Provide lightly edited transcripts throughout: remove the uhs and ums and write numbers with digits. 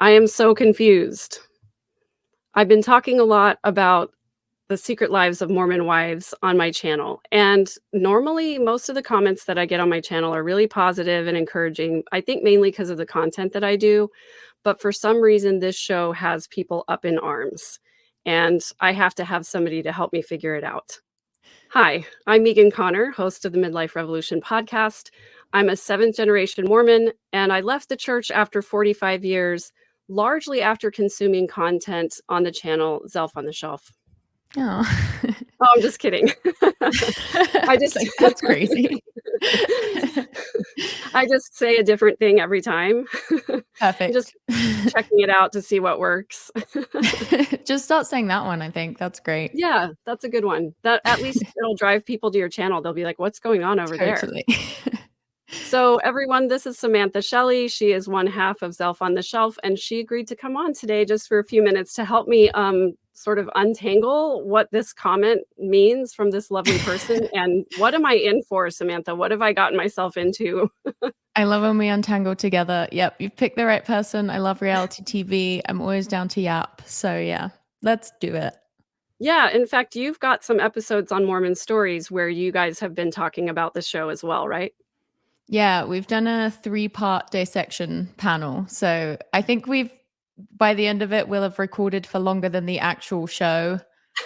I am so confused. I've been talking a lot about the secret lives of Mormon wives on my channel. And normally, most of the comments that I get on my channel are really positive and encouraging. I think mainly because of the content that I do. But for some reason, this show has people up in arms. And I have to have somebody to help me figure it out. Hi, I'm Megan Connor, host of the Midlife Revolution podcast. I'm a seventh generation Mormon, and I left the church after 45 years, largely after consuming content on the channel Zelph on the Shelf. Oh, Oh, I'm just kidding. I just that's crazy. I just say a different thing every time. Perfect. Just checking it out to see what works. Just start saying that one. I think that's great. Yeah, that's a good one. That at least it'll drive people to your channel. They'll be like, "What's going on over there?" Totally. So everyone, this is Samantha Shelley. She is one half of Zelph on the Shelf, and she agreed to come on today just for a few minutes to help me sort of untangle what this comment means from this lovely person. And what am I in for, Samantha? What have I gotten myself into? I love when we untangle together. Yep, you've picked the right person. I love reality TV. I'm always down to yap. So yeah, let's do it. Yeah, in fact, you've got some episodes on Mormon Stories where you guys have been talking about the show as well, right? Yeah, we've done a 3-part dissection panel. So I think by the end of it, we'll have recorded for longer than the actual show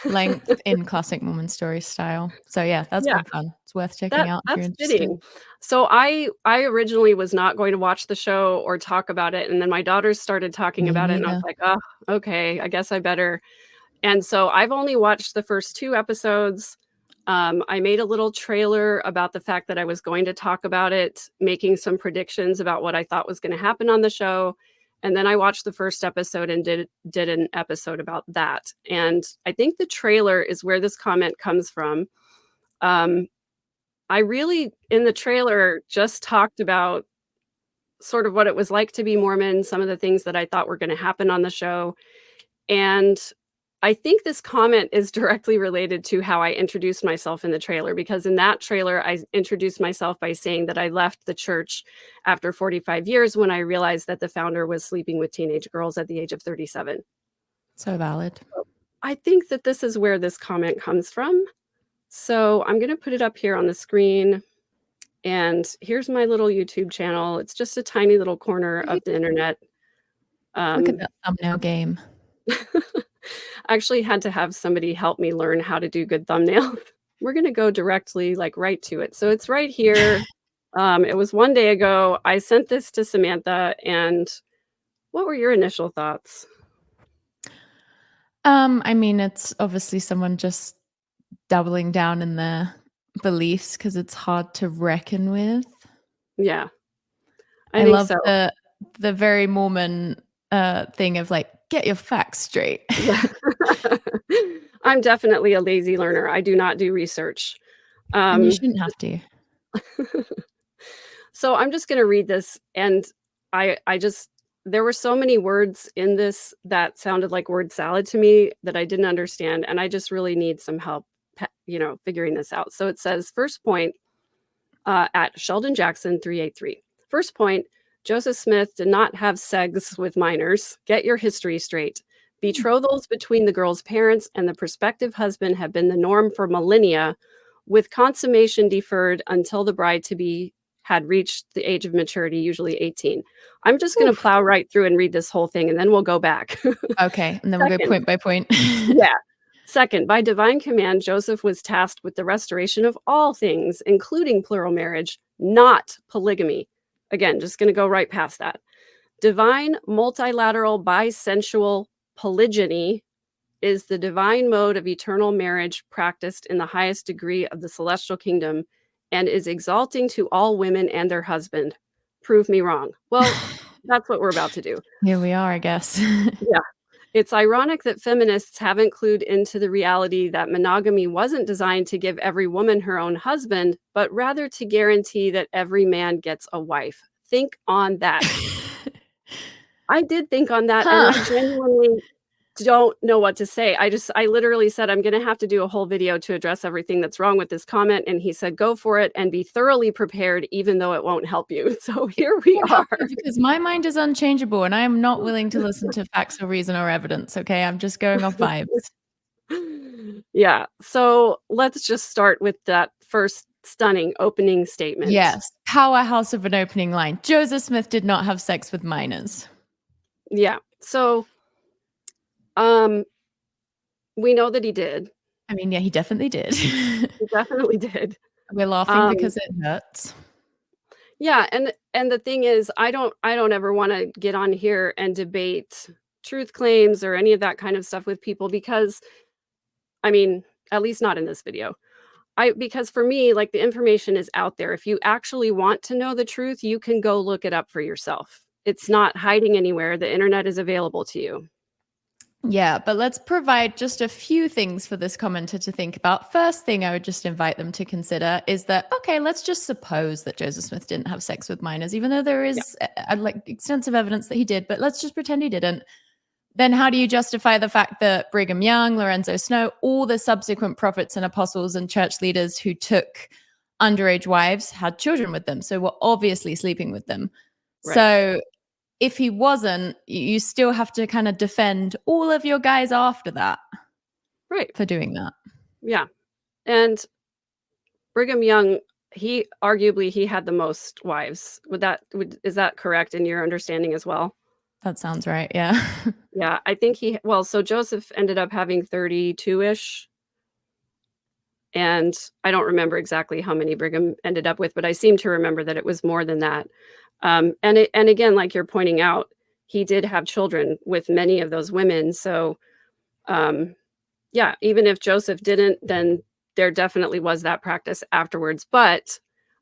length in classic Mormon Story style. So yeah, that's been fun. It's worth checking out if you're That's interested. fitting. So I originally was not going to watch the show or talk about it, and then my daughters started talking Me about it, and I was neither. like, "Oh, okay, I guess I better." And so I've only watched the first 2 episodes. I made a little trailer about the fact that I was going to talk about it, making some predictions about what I thought was gonna happen on the show, and then I watched the first episode and did an episode about that. And I think the trailer is where this comment comes from. Um, I really, in the trailer, just talked about sort of what it was like to be Mormon, some of the things that I thought were gonna happen on the show, and I think this comment is directly related to how I introduced myself in the trailer, because in that trailer, I introduced myself by saying that I left the church after 45 years when I realized that the founder was sleeping with teenage girls at the age of 37. So valid. I think that this is where this comment comes from. So I'm going to put it up here on the screen. And here's my little YouTube channel. It's just a tiny little corner of the internet. Look at that thumbnail game. I actually had to have somebody help me learn how to do good thumbnails. We're going to go directly right to it. So it's right here. It was one day ago. I sent this to Samantha, and what were your initial thoughts? I mean, it's obviously someone just doubling down in their beliefs because it's hard to reckon with. Yeah, I think love so. the very Mormon thing of like, get your facts straight. Yeah. I'm definitely a lazy learner. I do not do research. And you shouldn't have to. So I'm just going to read this, and I just, there were so many words in this that sounded like word salad to me that I didn't understand, and I just really need some help, figuring this out. So it says, first point, at Sheldon Jackson 383. First point, Joseph Smith did not have sex with minors. Get your history straight. Betrothals between the girl's parents and the prospective husband have been the norm for millennia, with consummation deferred until the bride-to-be had reached the age of maturity, usually 18. I'm just going to plow right through and read this whole thing, and then we'll go back. Okay, and then we'll go point by point. Yeah. Second, by divine command, Joseph was tasked with the restoration of all things, including plural marriage, not polygamy. Again, just going to go right past that. Divine, multilateral, bisensual polygyny is the divine mode of eternal marriage practiced in the highest degree of the celestial kingdom and is exalting to all women and their husband. Prove me wrong. Well, that's what we're about to do. Here we are, I guess. Yeah. It's ironic that feminists haven't clued into the reality that monogamy wasn't designed to give every woman her own husband, but rather to guarantee that every man gets a wife. Think on that. I did think on that, and I don't know what to say. I literally said, I'm going to have to do a whole video to address everything that's wrong with this comment. And he said, go for it and be thoroughly prepared, even though it won't help you. So here we Won't are. help you because my mind is unchangeable and I am not willing to listen to facts or reason or evidence. Okay. I'm just going off vibes. Yeah. So let's just start with that first stunning opening statement. Yes. Powerhouse of an opening line. Joseph Smith did not have sex with minors. Yeah. So we know that he did. I mean, yeah, he definitely did. He definitely did. We're laughing because it hurts. Yeah, and the thing is, I don't ever want to get on here and debate truth claims or any of that kind of stuff with people because I mean, at least not in this video. Because for me, like the information is out there. If you actually want to know the truth, you can go look it up for yourself. It's not hiding anywhere. The internet is available to you. Yeah, but let's provide just a few things for this commenter to think about. First thing I would just invite them to consider is that, okay, let's just suppose that Joseph Smith didn't have sex with minors, even though there is like extensive evidence that he did, but let's just pretend he didn't. Then how do you justify the fact that Brigham Young, Lorenzo Snow, all the subsequent prophets and apostles and church leaders who took underage wives had children with them? So we're obviously sleeping with them. Right. So if he wasn't, you still have to kind of defend all of your guys after that. Right. For doing that. Yeah. And Brigham Young, he arguably had the most wives. Is that correct in your understanding as well? That sounds right. Yeah. Yeah. I think so Joseph ended up having 32-ish. And I don't remember exactly how many Brigham ended up with, but I seem to remember that it was more than that. And again, like you're pointing out, he did have children with many of those women. So, yeah, even if Joseph didn't, then there definitely was that practice afterwards. But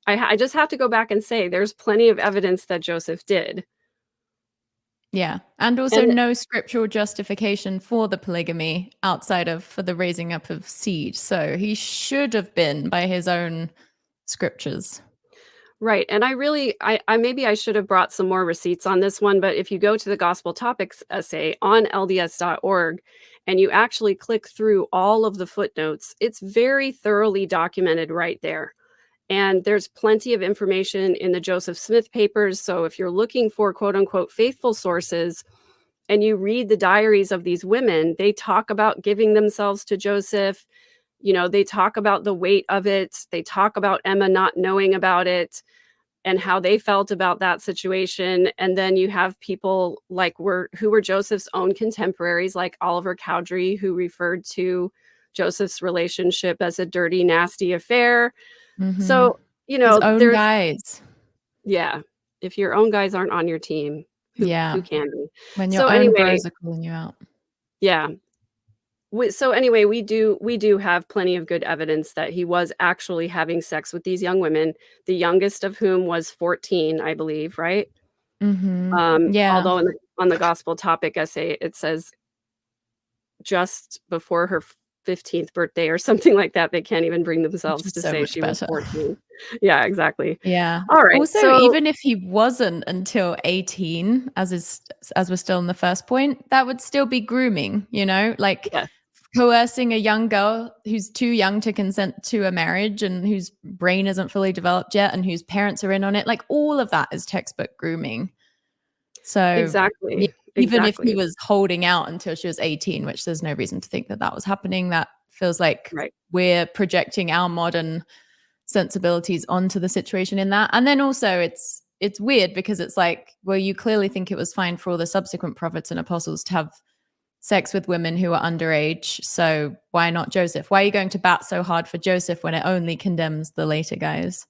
I just have to go back and say there's plenty of evidence that Joseph did. Yeah. And also no scriptural justification for the polygamy outside of for the raising up of seed. So he should have been by his own scriptures. Right. And maybe I should have brought some more receipts on this one, but if you go to the gospel topics essay on LDS.org and you actually click through all of the footnotes, it's very thoroughly documented right there. And there's plenty of information in the Joseph Smith papers. So if you're looking for quote unquote faithful sources and you read the diaries of these women, they talk about giving themselves to Joseph. You know, they talk about the weight of it. They talk about Emma not knowing about it and how they felt about that situation. And then you have people who were Joseph's own contemporaries, like Oliver Cowdery, who referred to Joseph's relationship as a dirty, nasty affair. Mm-hmm. So, you know, his own guys. Yeah. If your own guys aren't on your team, who can be? When your own bros are calling you out. Yeah. So anyway, we do have plenty of good evidence that he was actually having sex with these young women, the youngest of whom was 14, I believe, right? Mm-hmm. Yeah. Although on the gospel topic essay, it says just before her 15th birthday or something like that. They can't even bring themselves to say she was 14. Yeah, exactly. Yeah. All right. Also, even if he wasn't until 18, as we're still in the first point, that would still be grooming, you know, like coercing a young girl who's too young to consent to a marriage and whose brain isn't fully developed yet and whose parents are in on it. Like all of that is textbook grooming. So exactly. Even if he was holding out until she was 18, which there's no reason to think that was happening, that feels like we're projecting our modern sensibilities onto the situation in that. And then also it's weird because it's like, well, you clearly think it was fine for all the subsequent prophets and apostles to have sex with women who are underage. So why not Joseph? Why are you going to bat so hard for Joseph when it only condemns the later guys?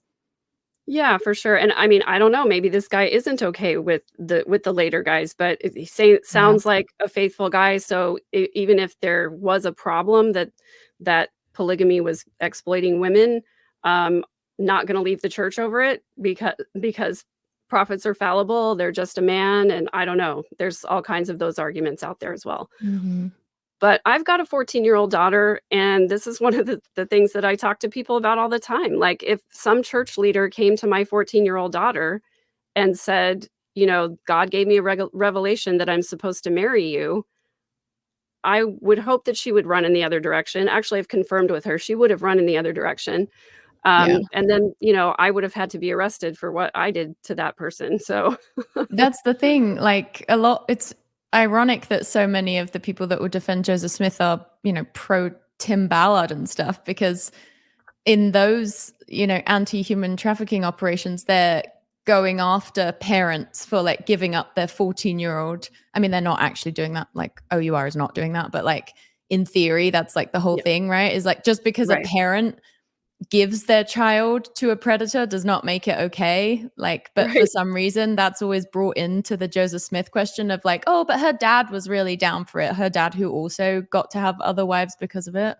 Yeah, for sure. And I mean, I don't know, maybe this guy isn't okay with the later guys, but he sounds like a faithful guy. So even if there was a problem that polygamy was exploiting women, not going to leave the church over it because prophets are fallible. They're just a man. And I don't know. There's all kinds of those arguments out there as well. Mm-hmm. But I've got a 14-year-old daughter, and this is one of the things that I talk to people about all the time. Like if some church leader came to my 14-year-old daughter and said, you know, God gave me a revelation that I'm supposed to marry you, I would hope that she would run in the other direction. Actually, I've confirmed with her she would have run in the other direction. Yeah. And then, I would have had to be arrested for what I did to that person. So That's the thing. Like it's ironic that so many of the people that would defend Joseph Smith are, pro Tim Ballard and stuff, because in those, anti-human trafficking operations, they're going after parents for like giving up their 14-year-old. I mean, they're not actually doing that. Like OUR is not doing that, but like in theory, that's like the whole yeah, thing, right? Is like just because a right, parent gives their child to a predator does not make it okay. Like, but for right, some reason, that's always brought into the Joseph Smith question of like, oh, but her dad was really down for it. Her dad, who also got to have other wives because of it.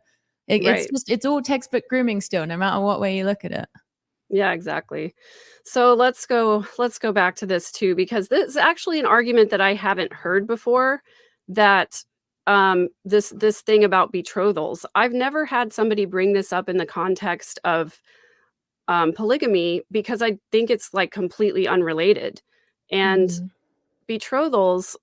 It's right. just, it's all textbook grooming still, no matter what way you look at it. Yeah, exactly. So let's go back to this too, because this is actually an argument that I haven't heard before, that this thing about betrothals. I've never had somebody bring this up in the context of polygamy, because I think it's like completely unrelated. And Mhm. betrothals,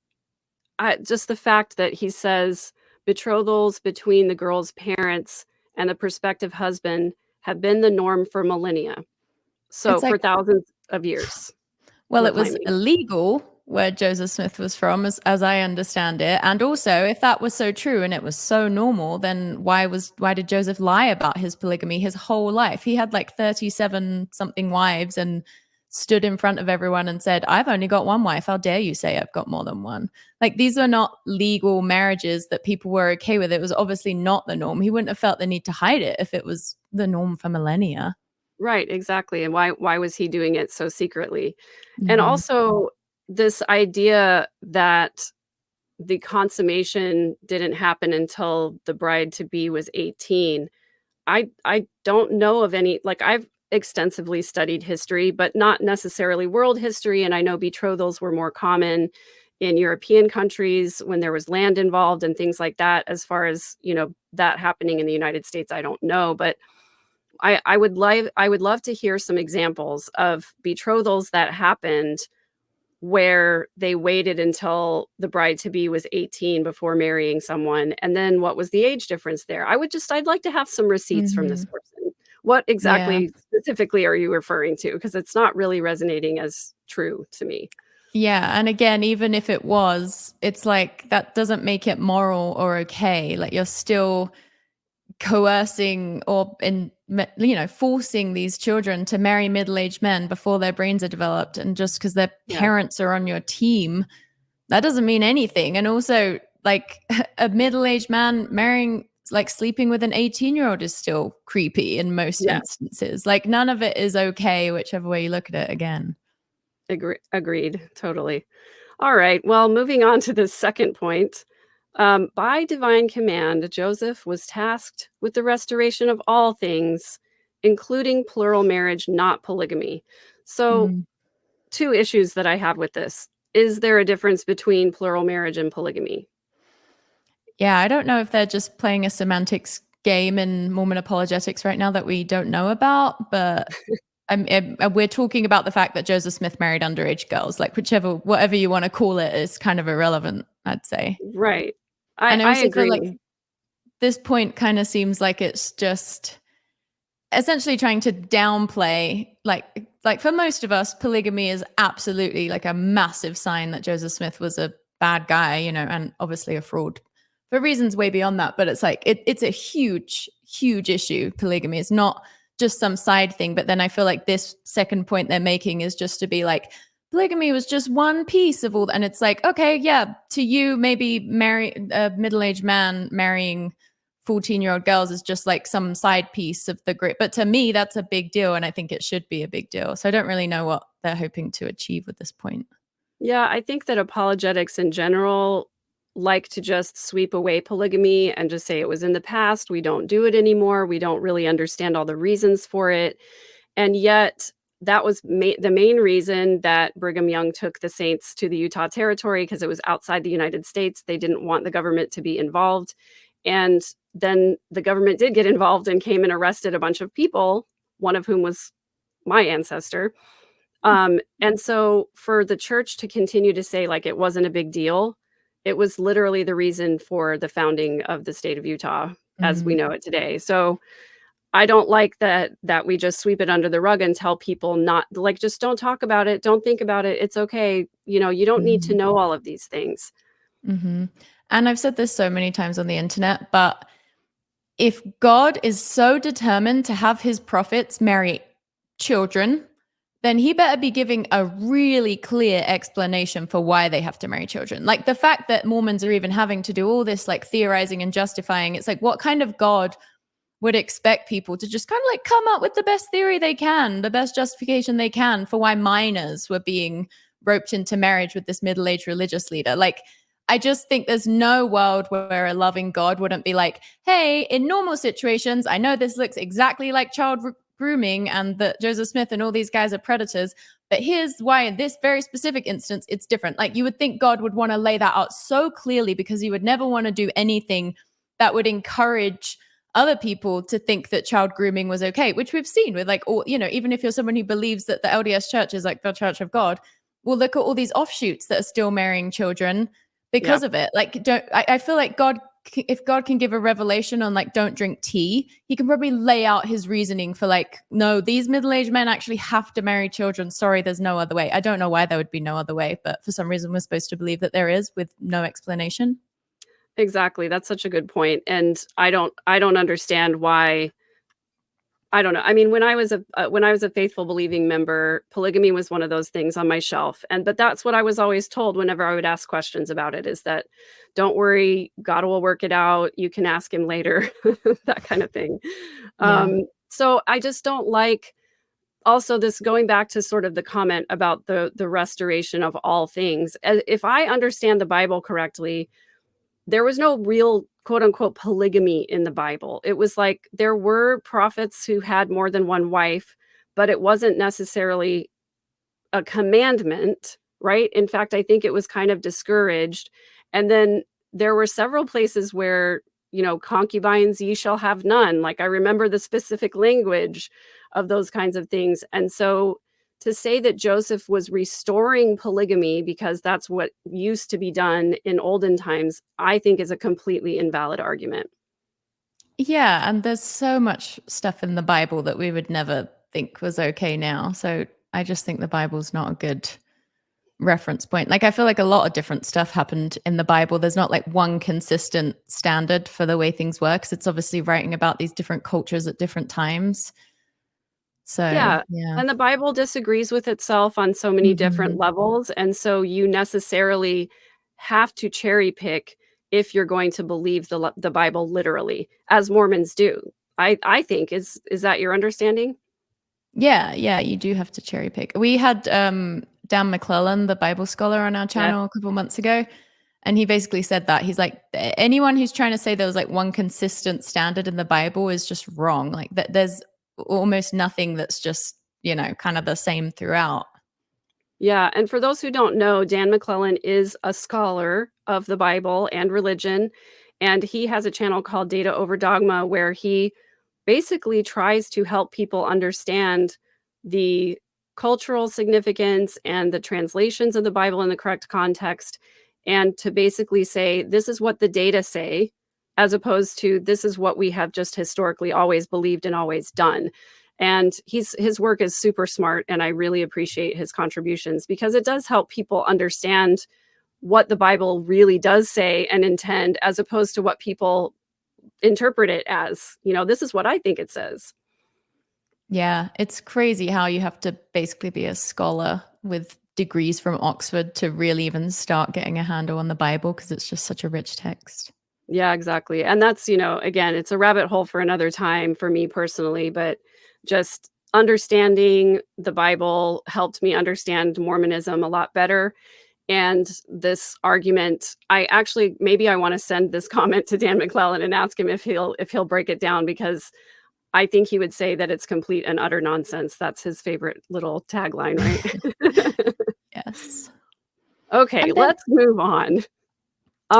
just the fact that he says betrothals between the girl's parents and the prospective husband have been the norm for millennia. So It's for like, thousands of years, well, we're it was claiming. illegal where Joseph Smith was from, as I understand it. And also, if that was so true and it was so normal, then why did Joseph lie about his polygamy his whole life? He had like 37 something wives and stood in front of everyone and said, I've only got one wife. How dare you say I've got more than one? Like, these were not legal marriages that people were okay with. It was obviously not the norm. He wouldn't have felt the need to hide it if it was the norm for millennia. Right, exactly, and why was he doing it so secretly? And Mhm. also this idea that the consummation didn't happen until the bride to be was 18. I don't know of any, like, I've extensively studied history, but not necessarily world history, and I know betrothals were more common in European countries when there was land involved and things like that. As far as, that happening in the United States, I don't know, but I would love to hear some examples of betrothals that happened where they waited until the bride to be was 18 before marrying someone, and then what was the age difference there? I'd like to have some receipts from this Mhm. person. What Yeah. exactly specifically are you referring to? Because it's not really resonating as true to me. Yeah, and again, even if it was, it's like that doesn't make it moral or okay. Like, you're still coercing or forcing these children to marry middle-aged men before their brains are developed, and just because their Yeah, parents are on your team, that doesn't mean anything. And also, like, a middle-aged man marrying, like, sleeping with an 18-year-old is still creepy in most yeah, instances. Like, none of it is okay, whichever way you look at it again. agreed, totally. All right. Well, moving on to the second point. By divine command, Joseph was tasked with the restoration of all things, including plural marriage, not polygamy. So, Mm. two issues that I have with this. Is there a difference between plural marriage and polygamy? Yeah, I don't know if they're just playing a semantics game in Mormon apologetics right now that we don't know about, but we're talking about the fact that Joseph Smith married underage girls. Like, whatever you want to call it, is kind of irrelevant, I'd say. Right. I, And I I also feel like agree. this point kind of seems like it's just essentially trying to downplay, like for most of us, polygamy is absolutely like a massive sign that Joseph Smith was a bad guy, and obviously a fraud for reasons way beyond that. But it's like it's a huge issue. Polygamy is not just some side thing. But then I feel like this second point they're making is just to be like, polygamy was just one piece of all that. And it's like, okay, yeah, to you, maybe marry a middle-aged man marrying 14-year-old girls is just like some side piece of the grid. But to me, that's a big deal. And I think it should be a big deal. So I don't really know what they're hoping to achieve with this point. Yeah, I think that apologetics in general like to just sweep away polygamy and just say it was in the past. We don't do it anymore. We don't really understand all the reasons for it. And yet, that was the main reason that Brigham Young took the Saints to the Utah Territory, because it was outside the United States. They didn't want the government to be involved. And then the government did get involved and came and arrested a bunch of people, one of whom was my ancestor. And so for the church to continue to say like it wasn't a big deal it was literally the reason for the founding of the state of Utah as we know it today. So I don't like that we just sweep it under the rug and tell people not like, just don't talk about it, don't think about it. It's okay. You don't need to know all of these things. And I've said this so many times on the internet, but if God is so determined to have his prophets marry children, then he better be giving a really clear explanation for why they have to marry children. Like the fact that Mormons are even having to do all this like theorizing and justifying, it's like, what kind of God would expect people to just kind of like come up with the best theory they can, the best justification they can for why minors were being roped into marriage with this middle-aged religious leader? Like, I just think there's no world where a loving God wouldn't be like, hey, in normal situations, I know this looks exactly like child grooming and that Joseph Smith and all these guys are predators, but here's why in this very specific instance, it's different. Like you would think God would want to lay that out so clearly because he would never want to do anything that would encourage other people to think that child grooming was okay, which we've seen with like, all, even if you're someone who believes that the LDS church is like the Church of God, well, look at all these offshoots that are still marrying children because of it. Like, I feel like if God can give a revelation on like, don't drink tea, he can probably lay out his reasoning for like, no, these middle-aged men actually have to marry children. Sorry, there's no other way. I don't know why there would be no other way, but for some reason we're supposed to believe that there is with no explanation. Exactly. That's such a good point. And I don't understand why. I don't know. I mean, when I was a faithful believing member, polygamy was one of those things on my shelf. But that's what I was always told whenever I would ask questions about it, is that don't worry, God will work it out. You can ask him later, that kind of thing. Yeah. So I just don't like, also this going back to sort of the comment about the restoration of all things. If I understand the Bible correctly, there was no real quote unquote polygamy in the Bible. It was like there were prophets who had more than one wife, but it wasn't necessarily a commandment, right? In fact, I think it was kind of discouraged. And then there were several places where, concubines ye shall have none. Like I remember the specific language of those kinds of things. And so to say that Joseph was restoring polygamy because that's what used to be done in olden times, I think is a completely invalid argument. Yeah, and there's so much stuff in the Bible that we would never think was okay now. So I just think the Bible's not a good reference point. Like I feel like a lot of different stuff happened in the Bible. There's not like one consistent standard for the way things work. 'Cause it's obviously writing about these different cultures at different times. So Yeah. yeah. And the Bible disagrees with itself on so many different levels. And so you necessarily have to cherry pick if you're going to believe the Bible literally, as Mormons do. I think is that your understanding? Yeah, you do have to cherry pick. We had Dan McClellan, the Bible scholar, on our channel a couple months ago, and he basically said that he's like, anyone who's trying to say there was like one consistent standard in the Bible is just wrong. Like that there's almost nothing that's just, kind of the same throughout. Yeah, and for those who don't know, Dan McClellan is a scholar of the Bible and religion, and he has a channel called Data Over Dogma where he basically tries to help people understand the cultural significance and the translations of the Bible in the correct context, and to basically say, this is what the data say, as opposed to this is what we have just historically always believed and always done. And his work is super smart, and I really appreciate his contributions because it does help people understand what the Bible really does say and intend, as opposed to what people interpret it as. This is what I think it says. Yeah, it's crazy how you have to basically be a scholar with degrees from Oxford to really even start getting a handle on the Bible because it's just such a rich text. Yeah, exactly. And that's, again, it's a rabbit hole for another time for me personally, but just understanding the Bible helped me understand Mormonism a lot better. And this argument, maybe I want to send this comment to Dan McClellan and ask him if he'll break it down, because I think he would say that it's complete and utter nonsense. That's his favorite little tagline, right? Yes. Okay, And then, let's move on.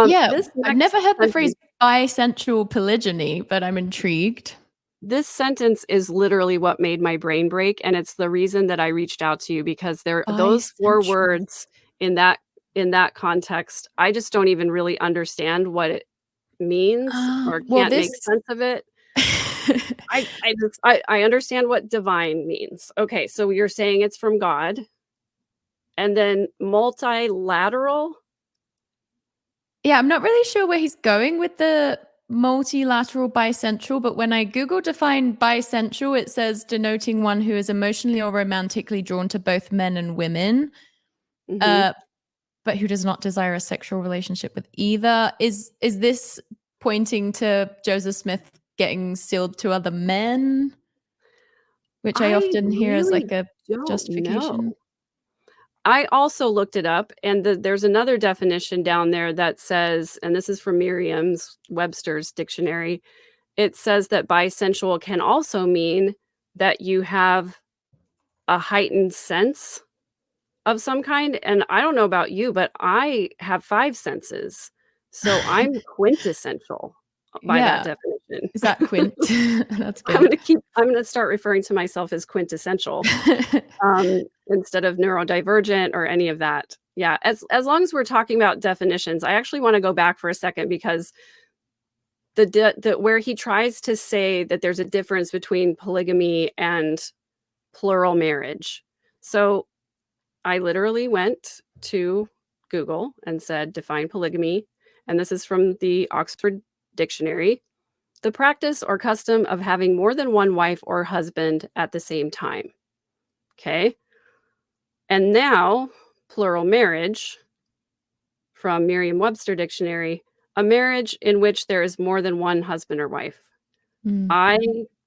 yeah, This I've next never heard the phrase sentence bisensual polygyny, but I'm intrigued. this sentence is literally what made my brain break, and it's the reason that I reached out to you, because those 4 Bisensual. words in that in that context, I just don't even really understand what it means or Well, can't make sense of it. I understand what divine means. Okay, so you're saying it's from God. And then multilateral? Yeah, I'm not really sure where he's going with the multilateral bisexual, but when I Google define bisexual, it says denoting one who is emotionally or romantically drawn to both men and women, Mhm. but who does not desire a sexual relationship with either. Is this pointing to Joseph Smith getting sealed to other men? Which I I often hear as like really a don't justification. know. I also looked it up, and there's another definition down there that says, and this is from Merriam's Webster's dictionary, it says that bisensual can also mean that you have a heightened sense of some kind, and I don't know about you, but I have 5 senses, so I'm quintessential by that Yeah. definition. Is that quint? That's good. I'm gonna start referring to myself as quintessential, instead of neurodivergent or any of that. Yeah, as long as we're talking about definitions, I actually wanna go back for a second because the where he tries to say that there's a difference between polygamy and plural marriage. So, I literally went to Google and said, "Define polygamy," and this is from the Oxford Dictionary. "The practice or custom of having more than one wife or husband at the same time." Okay. And now, plural marriage from Merriam-Webster Dictionary, a marriage in which there is more than one husband or wife. Mm. I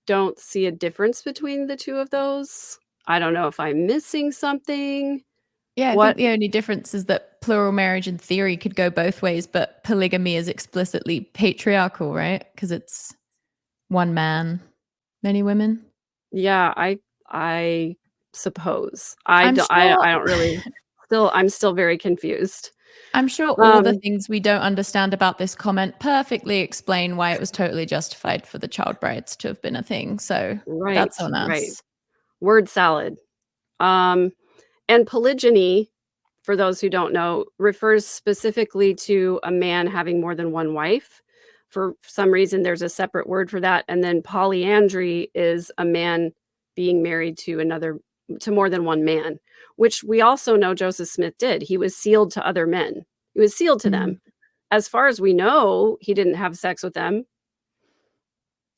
don't see a difference between the 2 of those. I don't know if I'm missing something. Yeah, I think What the only difference is that plural marriage in theory could go both ways, but polygamy is explicitly patriarchal, right? Because it's one man, many women. Yeah, I suppose. I'm sure I don't really I'm still very confused. I'm sure all the Um, things we don't understand about this comment perfectly explain why it was totally justified for the child brides to have been a thing. So right, that's on right. us. Word salad. Um, and polygyny, for those who don't know, refers specifically to a man having more than one wife. For some reason, there's a separate word for that. And then polyandry is a man being married to more than one man, which we also know Joseph Smith did. He was sealed to other men. He was sealed to Mm. them. As far as we know, he didn't have sex with them,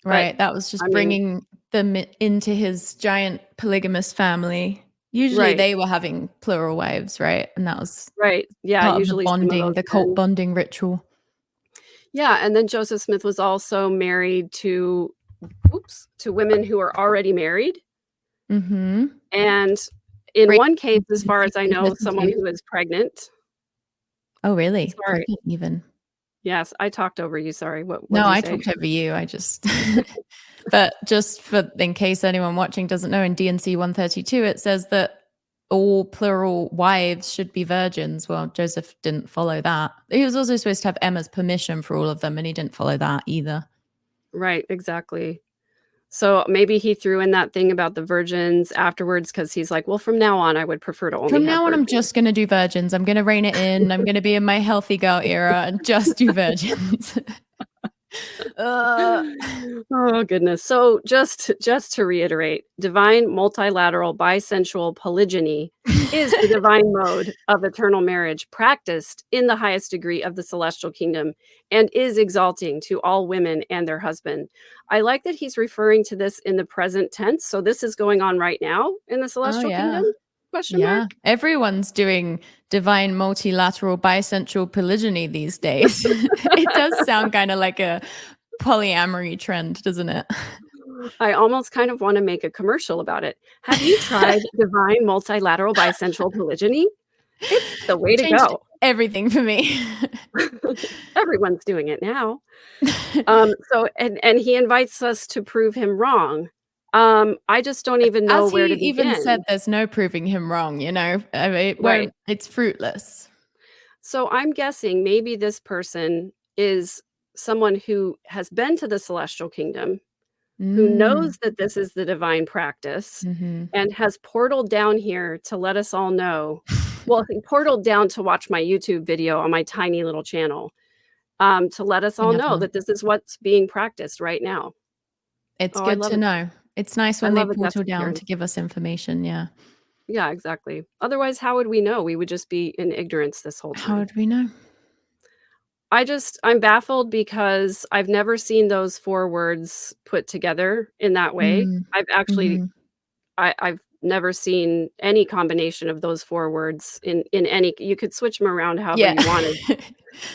but Right, that was just I mean, bringing them into his giant polygamous family. Usually right, they were having plural wives, right? And that was right. Yeah, part of the usually some of bonding, those the cult men. bonding ritual. Yeah, and then Joseph Smith was also married to women who were already married, Mhm. and in Great one case, as far people as I to know, listen someone to. who is pregnant. Oh, really? Sorry. Pregnant even? Yes, I talked over you, sorry. No, What'd you I say? talked over you, I just but just for in case anyone watching doesn't know, in D&C 132, it says that all plural wives should be virgins. Well, Joseph didn't follow that. He was also supposed to have Emma's permission for all of them, and he didn't follow that either. Right, exactly. So, maybe he threw in that thing about the virgins afterwards because he's like, "Well, from now on, I would prefer to only From have now on, I'm virgins." just gonna do virgins. I'm gonna rein it in. I'm gonna be in my healthy girl era and just do virgins. uh, Oh, goodness. So, just to reiterate, divine, multilateral, bisensual polygyny is the divine mode of eternal marriage practiced in the highest degree of the celestial kingdom and is exalting to all women and their husband. I like that he's referring to this in the present tense, so this is going on right now in the oh celestial kingdom? yeah. Question Yeah, mark? everyone's doing divine multilateral bisensual polygyny these days. It does sound kind of like a polyamory trend, doesn't it? I almost kind of wanna make a commercial about it. Have you tried divine, multilateral, bisensual polygyny? It's the way to Changed go. everything for me. Everyone's doing it now. So and he invites us to prove him wrong. I just don't even know As where he to even said, begin. there's no proving him wrong, you know? I mean, Right. it's fruitless. So I'm guessing maybe this person is someone who has been to the celestial kingdom, who Mm. knows that this is the divine practice, Mhm. and has portaled down here to let us all know Well, he portaled down to watch my YouTube video on my tiny little channel, to let us all know that this is what's being practiced right now. It's Oh, I good love to it. know. It's nice I when they love a portal guest down appearance. to give us information, yeah. Yeah, exactly. Otherwise, how would we know? We would just be in ignorance this whole How time. would we know? I'm baffled because I've never seen those 4 words put together in that way. Mm. I've actually Mhm. I've never seen any combination of those 4 words in any you could switch them around however Yeah. you wanted.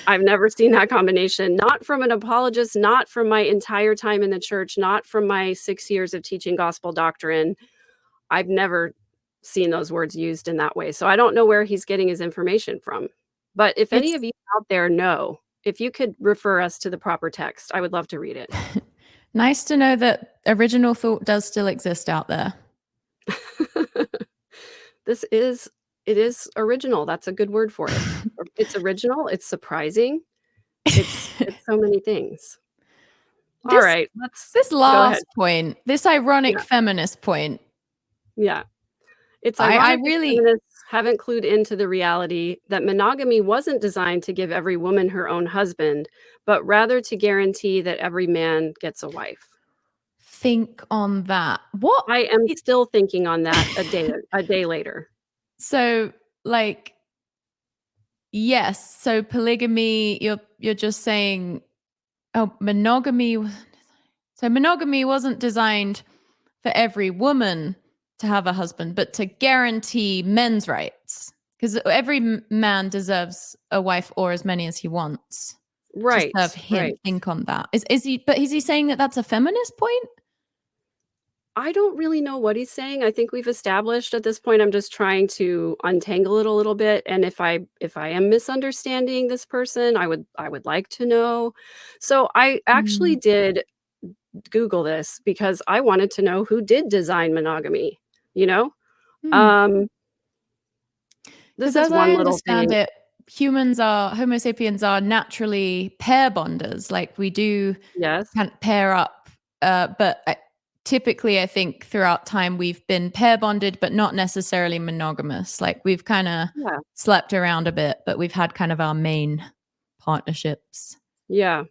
I've never seen that combination, not from an apologist, not from my entire time in the church, not from my 6 years of teaching gospel doctrine. I've never seen those words used in that way, so I don't know where he's getting his information from. But if any It's of you out there know, if you could refer us to the proper text, I would love to read it. nice to know that original thought does still exist out there. This is it is original, that's a good word for it. It's original, it's surprising, it's so many things. This Alright, let's this go ahead. last point, this ironic Yeah, feminist point, yeah. It's I ironic that really feminists haven't clued into the reality that monogamy wasn't designed to give every woman her own husband, but rather to guarantee that every man gets a wife. think on that. What I am it still thinking on that a day later. so, like, yes, so polygamy, you're just saying, oh, monogamy wasn't designed for every woman to have a husband, but to guarantee men's rights. Because every man deserves a wife or as many as he wants to serve Right, him. right. Think on that. Is he? But is he saying that that's a feminist point? I don't really know what he's saying. I think we've established at this point, I'm just trying to untangle it a little bit, and if I am misunderstanding this person, I would like to know. So, I actually Mm. did Google this because I wanted to know who did design monogamy, you know? Hmm. Um, this Because is as I one little understand thing. it, Homo sapiens are naturally pair bonders. Like we do Yes. kind of pair up, but typically, I think throughout time we've been pair bonded, but not necessarily monogamous. Like we've kind of Yeah. slept around a bit, but we've had kind of our main partnerships. Yeah.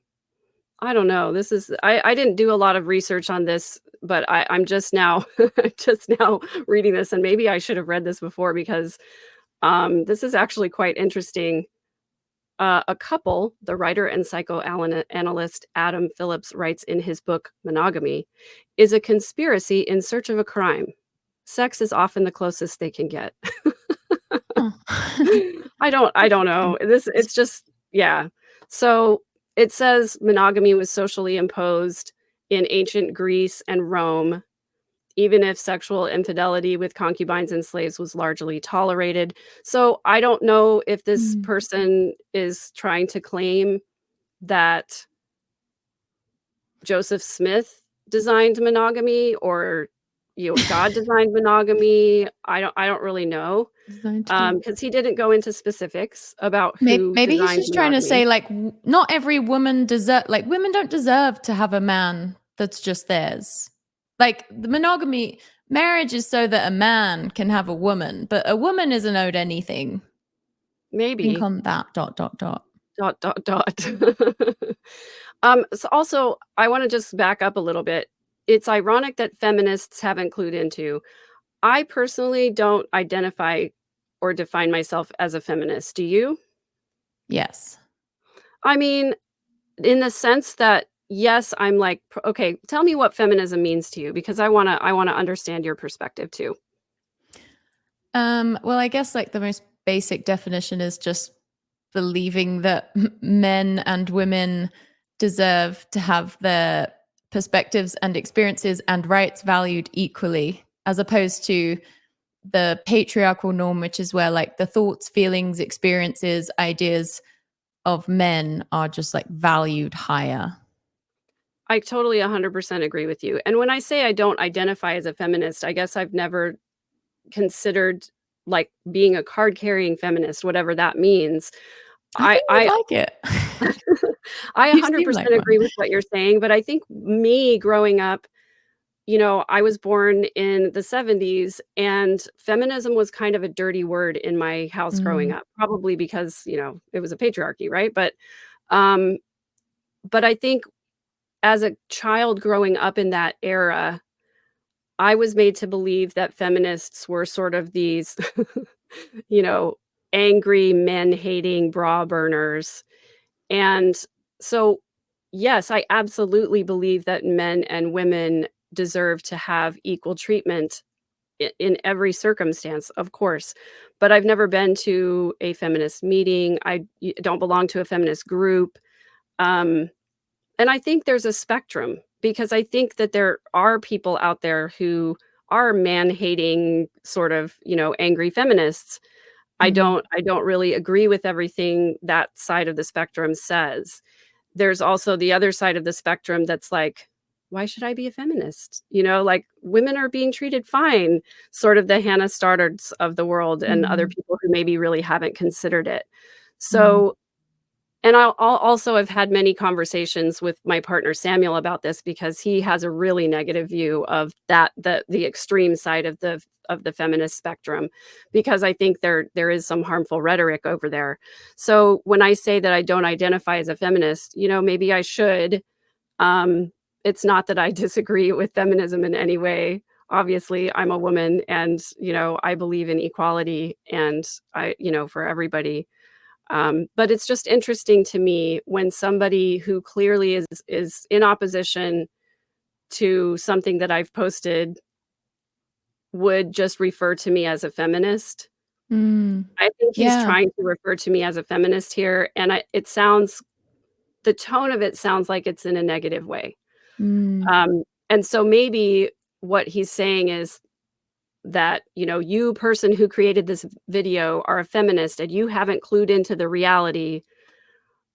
I don't know. This is I didn't do a lot of research on this, but I'm just now just now reading this, and maybe I should have read this before because, this is actually quite interesting. A couple, the writer and psychoanalyst Adam Phillips writes in his book Monogamy, is a conspiracy in search of a crime. Sex is often the closest they can get. Oh. I don't know. It's just yeah. So it says monogamy was socially imposed in ancient Greece and Rome, even if sexual infidelity with concubines and slaves was largely tolerated. So I don't know if this Mm. person is trying to claim that Joseph Smith designed monogamy or God designed monogamy. I don't really know. Designed to do. Because he didn't go into specifics about Maybe, who maybe he's designed just trying to monogamy. say like not every woman deserve like women don't deserve to have a man that's just theirs. Like the monogamy marriage is so that a man can have a woman, but a woman isn't owed anything. Think Maybe. on that. Dot dot dot. Dot, dot, dot. So also, I wanna just back up a little bit. It's ironic that feminists haven't clued into. I personally don't identify or define myself as a feminist. Do you? Yes. I mean, in the sense that, yes, I'm like, okay, tell me what feminism means to you because I wanna understand your perspective too. Well, I guess like the most basic definition is just believing that men and women deserve to have their perspectives and experiences and rights valued equally, as opposed to the patriarchal norm, which is where like the thoughts, feelings, experiences, ideas of men are just like valued higher. I totally 100% agree with you, and when I say I don't identify as a feminist, I guess I've never considered, like, being a card-carrying feminist, whatever that means. I I think you'd I like it. I You seem like 100% one. agree with what you're saying, but I think me growing up, I was born in the 70s, and feminism was kind of a dirty word in my house growing Mm. up, probably because, it was a patriarchy, right? Um, but I think as a child growing up in that era, I was made to believe that feminists were sort of these, you know, angry men-hating bra burners. And so, yes, I absolutely believe that men and women deserve to have equal treatment in every circumstance, of course. But I've never been to a feminist meeting. I don't belong to a feminist group. Um, and I think there's a spectrum because I think that there are people out there who are man-hating, sort of, angry feminists. Mhm. I don't really agree with everything that side of the spectrum says. There's also the other side of the spectrum that's like, "Why should I be a feminist?" Like, "Women are being treated fine," sort of the Hannah Stoddards of the world and other Mhm. people who maybe really haven't considered it. Mhm. So and I'll also have had many conversations with my partner Samuel about this because he has a really negative view of that the extreme side of the feminist spectrum, because I think there is some harmful rhetoric over there. So when I say that I don't identify as a feminist, maybe I should. Um, it's not that I disagree with feminism in any way. Obviously, I'm a woman and, I believe in equality and for everybody. But it's just interesting to me when somebody who clearly is in opposition to something that I've posted would just refer to me as a feminist. Mm. I think he's Yeah. trying to refer to me as a feminist here, and the tone of it sounds like it's in a negative way. Mm. And so maybe what he's saying is that, you person who created this video are a feminist and you haven't clued into the reality.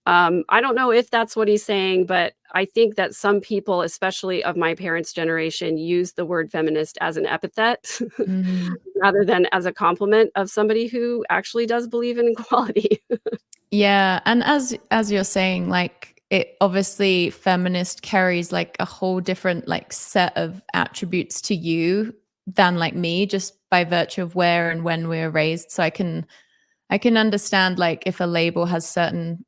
I don't know if that's what he's saying, but I think that some people, especially of my parents' generation, use the word feminist as an epithet Mhm. rather than as a compliment of somebody who actually does believe in equality. Yeah, and as you're saying, like, it obviously feminist carries like a whole different like set of attributes to you than like me, just by virtue of where and when we were raised. So I can understand like if a label has certain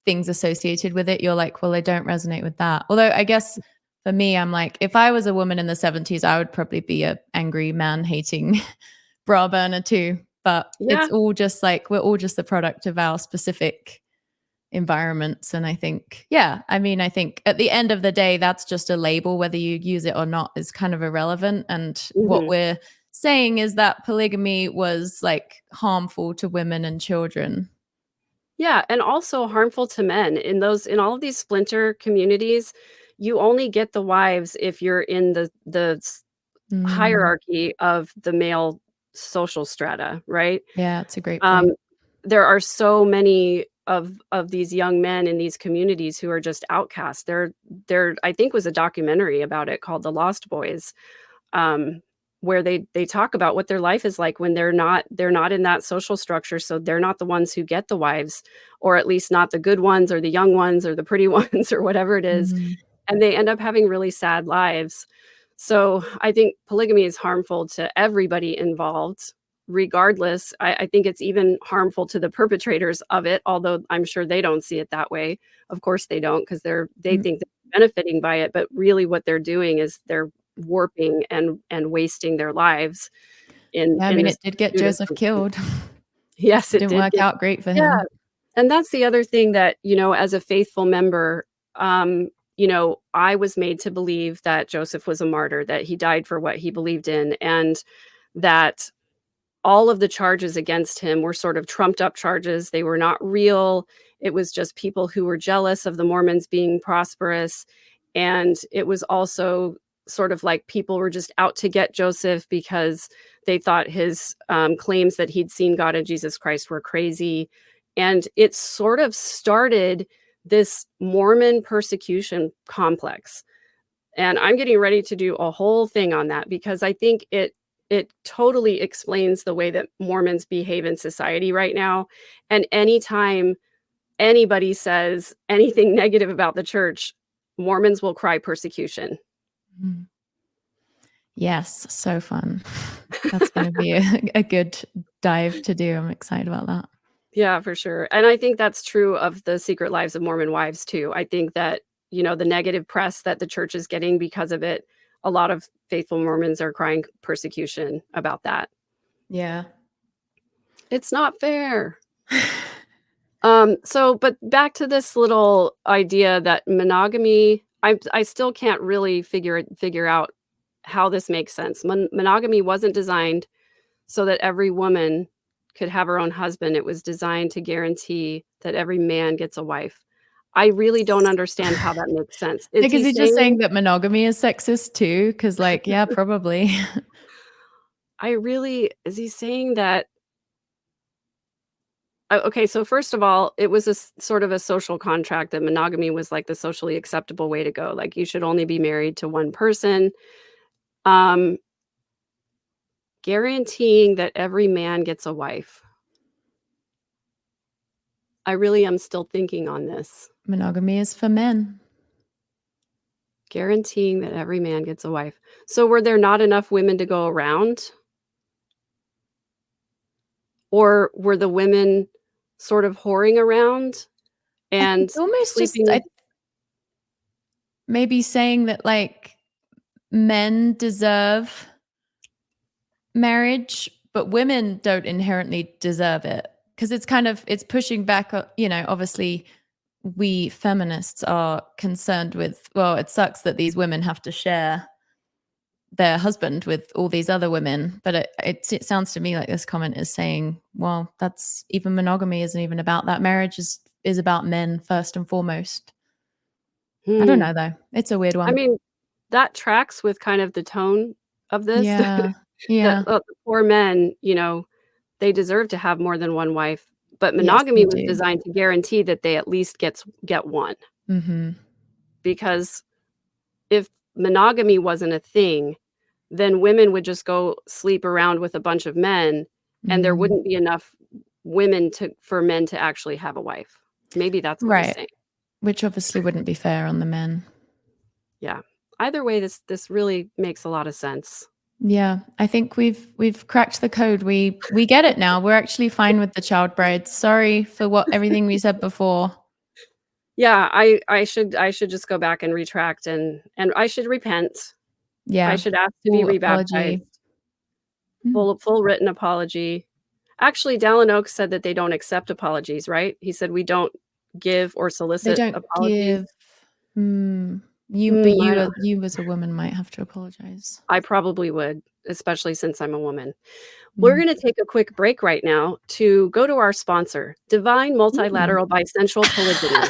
things associated with it, you're like, well, I don't resonate with that. Although I guess for me, I'm like, if I was a woman in the 70s, I would probably be a angry man hating bra burner too. But Yeah. it's all just like we're all just the product of our specific environments. And I think, yeah, I mean, I think at the end of the day, that's just a label. Whether you use it or not is kind of irrelevant. And what Mhm. we're saying is that polygamy was like harmful to women and children. Yeah, and also harmful to men. In all of these splinter communities, you only get the wives if you're in the Mm, hierarchy of the male social strata, right? yeah, it's a great Um, point. there are so many of these young men in these communities who are just outcast. There I think was a documentary about it called The Lost Boys, um, where they talk about what their life is like when they're not in that social structure, so they're not the ones who get the wives, or at least not the good ones or the young ones or the pretty ones or whatever it is, Mhm. and they end up having really sad lives. So, I think polygamy is harmful to everybody involved, regardless. I think it's even harmful to the perpetrators of it, although I'm sure they don't see it that way. Of course they don't, 'cause they Mm, think they're benefiting by it, but really what they're doing is they're warping and wasting their lives yeah, I in mean, this it did get pursuit of Joseph something. killed. Yes, It it didn't did work get. out great for Yeah, him. and that's the other thing that, as a faithful member, I was made to believe that Joseph was a martyr, that he died for what he believed in, and that all of the charges against him were sort of trumped up charges. They were not real. It was just people who were jealous of the Mormons being prosperous. And it was also sort of like people were just out to get Joseph because they thought his claims that he'd seen God and Jesus Christ were crazy. And it sort of started this Mormon persecution complex, and I'm getting ready to do a whole thing on that because I think it totally explains the way that Mormons behave in society right now. And anytime anybody says anything negative about the church, Mormons will cry persecution. Mm. Yes, so fun. That's going to be a good dive to do. I'm excited about that. Yeah, for sure. And I think that's true of the Secret Lives of Mormon Wives too. I think that, the negative press that the church is getting because of it, a lot of faithful Mormons are crying persecution about that. Yeah. It's not fair. But back to this little idea that monogamy, I still can't really figure out how this makes sense. Monogamy wasn't designed so that every woman could have her own husband. It was designed to guarantee that every man gets a wife. I really don't understand how that makes sense. Is Like, is he he just saying saying that monogamy is sexist too? Because, like, yeah, probably. is he saying that okay, so first of all, it was sort of a social contract that monogamy was like the socially acceptable way to go. Like you should only be married to one person. Um, Guaranteeing that every man gets a wife. I really am still thinking on this. Monogamy is for men. Guaranteeing that every man gets a wife. So were there not enough women to go around? Or were the women sort of whoring around and It's almost just sleeping? maybe saying that, like, men deserve marriage, but women don't inherently deserve it. Because it's pushing back, obviously we feminists are concerned with, well, it sucks that these women have to share their husband with all these other women. But it sounds to me like this comment is saying, well, that's even monogamy isn't even about that. Marriage is about men first and foremost. I don't know though. It's a weird I one. mean, that tracks with kind of the tone of this. Yeah. That Yeah. the poor men, they deserve to have more than one wife, but Yes, monogamy they was do. designed to guarantee that they at least get one. Mm-hmm. Because if monogamy wasn't a thing, then women would just go sleep around with a bunch of men, and there Mm. wouldn't be enough women for men to actually have a wife. Maybe that's what he's Right. saying. Which obviously wouldn't be fair on the men. Yeah. Either way, this really makes a lot of sense. Yeah, I think we've cracked the code. We get it now. We're actually fine with the child brides. Sorry for everything we said before. Yeah, I should just go back and retract and I should repent. I Yeah. should ask to be Full rebaptized. apology. Mm. Full written apology. Actually, Dallin Oaks said that they don't accept apologies, right? He said we don't give or They solicit don't apologies. give. Hmm. I don't You as a woman might have to apologize. I probably would, especially since I'm a woman. We're Mm. gonna take a quick break right now to go to our sponsor, Divine Mm. Multilateral Bisensual Polygyny.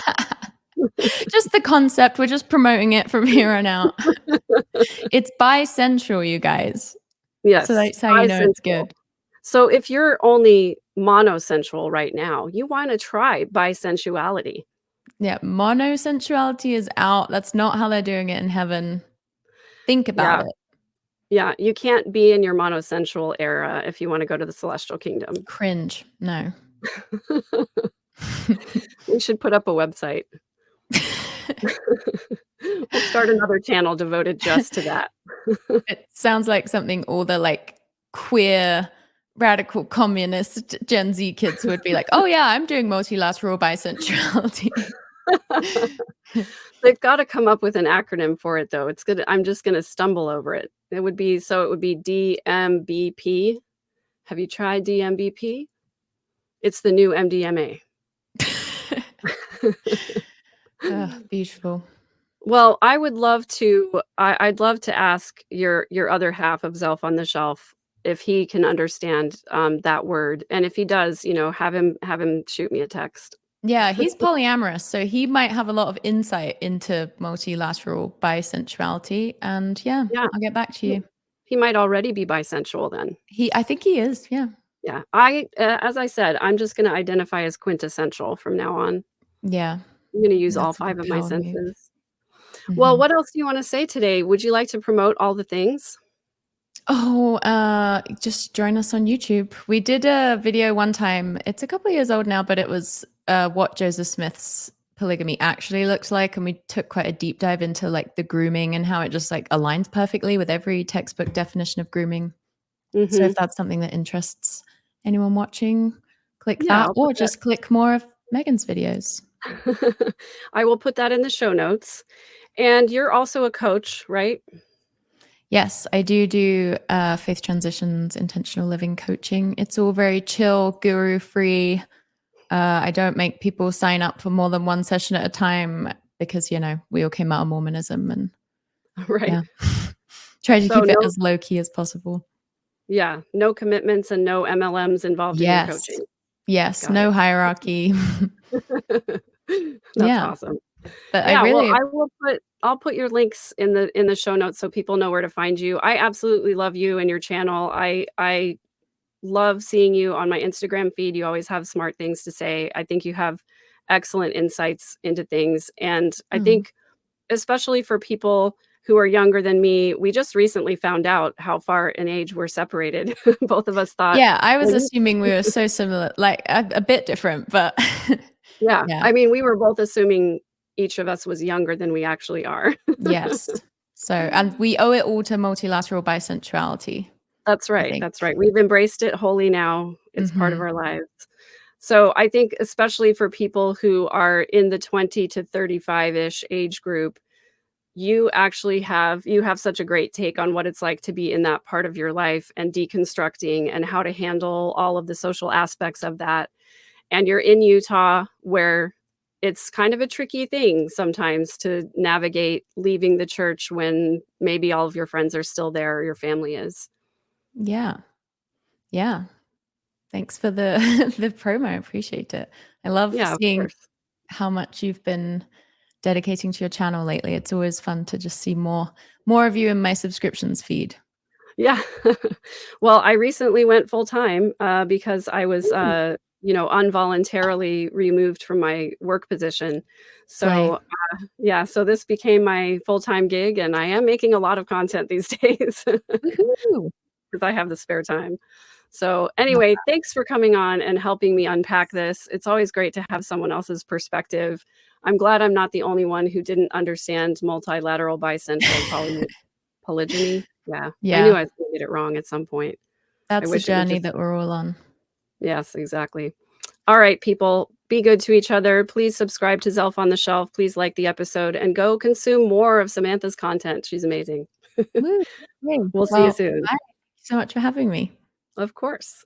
Just the concept. We're just promoting it from here on out. It's bisensual, you guys. So Yes, that's how you know it's bisensual. good. So if you're only monosensual right now, you wanna try bisensuality. Yeah, monosensuality is out. That's not how they're doing it in heaven. Think about Yeah, it. yeah, you can't be in your monosensual era if you wanna go to the celestial kingdom. Cringe. No. We should put up a website. We'll start another channel devoted just to that. It sounds like something all the, like, queer, radical communist Gen Z kids would be like, "Oh, yeah, I'm doing multilateral bisensuality." They've gotta come up with an acronym for it, though. I'm just gonna stumble over it. It would be DMBP. Have you tried DMBP? It's the new MDMA. Beautiful. Well, I'd love to ask your other half of Zelph on the Shelf if he can understand, that word, and if he does, have him shoot me a text. Yeah, he's polyamorous, so he might have a lot of insight into multilateral bisensuality, and yeah, Yeah, I'll get back to he you. he might already be bisexual then. I think he is, yeah. Yeah, as I said, I'm just gonna identify as quintessential from now on. Yeah, I'm gonna use all that's a 5 good of my power move. senses. Well, Mhm. what else do you wanna say today? Would you like to promote all the things? Oh, just join us on YouTube. We did a video one time. It's a couple of years old now, but it was what Joseph Smith's polygamy actually looks like, and we took quite a deep dive into like the grooming and how it just like aligns perfectly with every textbook definition of grooming. So if that's something that interests anyone watching, click Yeah, that, I'll or put that. just click more of Megan's videos. I will put that in the show notes. And you're also a coach, right? Yes, I do faith transitions, intentional living coaching. It's all very chill, guru free. I don't make people sign up for more than one session at a time because, you know, we all came out of Mormonism and Right. yeah, try to So keep it no, as low key as possible. yeah, no commitments and no MLMs involved in your Yes. coaching. Yes. Got No it. hierarchy. That's Yeah. awesome. But I Yeah, well, really, I'll put your links in the show notes so people know where to find you. I absolutely love you and your channel. I love seeing you on my Instagram feed. You always have smart things to say. I think you have excellent insights into things. And I oh. think especially for people who are younger than me, we just recently found out how far in age we're separated. Both of us thought, Yeah, I was well, assuming we were so similar, like a bit different, but yeah, yeah. I mean, we were both assuming each of us was younger than we actually are. Yes. So, and we owe it all to multilateral bisensuality, That's I right, think. that's right. We've embraced it wholly now. It's part of Mhm. our lives. So, I think especially for people who are in the 20 to 35-ish age group, you have such a great take on what it's like to be in that part of your life and deconstructing and how to handle all of the social aspects of that. And you're in Utah where it's kind of a tricky thing sometimes to navigate leaving the church when maybe all of your friends are still there or your family is. Yeah. Yeah. Thanks for the the promo. I appreciate it. I love Yeah, of seeing course. how much you've been dedicating to your channel lately. It's always fun to just see more of you in my subscriptions feed. Yeah. Well, I recently went full time, because I was, Ooh. involuntarily removed from my work position. Slay. So, yeah, so this became my full-time gig, and I am making a lot of content these days because Woohoo. I have the spare time. So, Love anyway, that. thanks for coming on and helping me unpack this. It's always great to have someone else's perspective. I'm glad I'm not the only one who didn't understand multilateral, bisensual, polygyny. Yeah, I knew Yeah. I was gonna get it wrong at some point. I That's the wish it would journey just that we're all on. yes, exactly. All right, people, be good to each other. Please subscribe to Zelph on the Shelf. Please like the episode and go consume more of Samantha's content. She's amazing. Woo. Yay. We'll see you Well, soon. bye. Thank you so much for having me. Of course.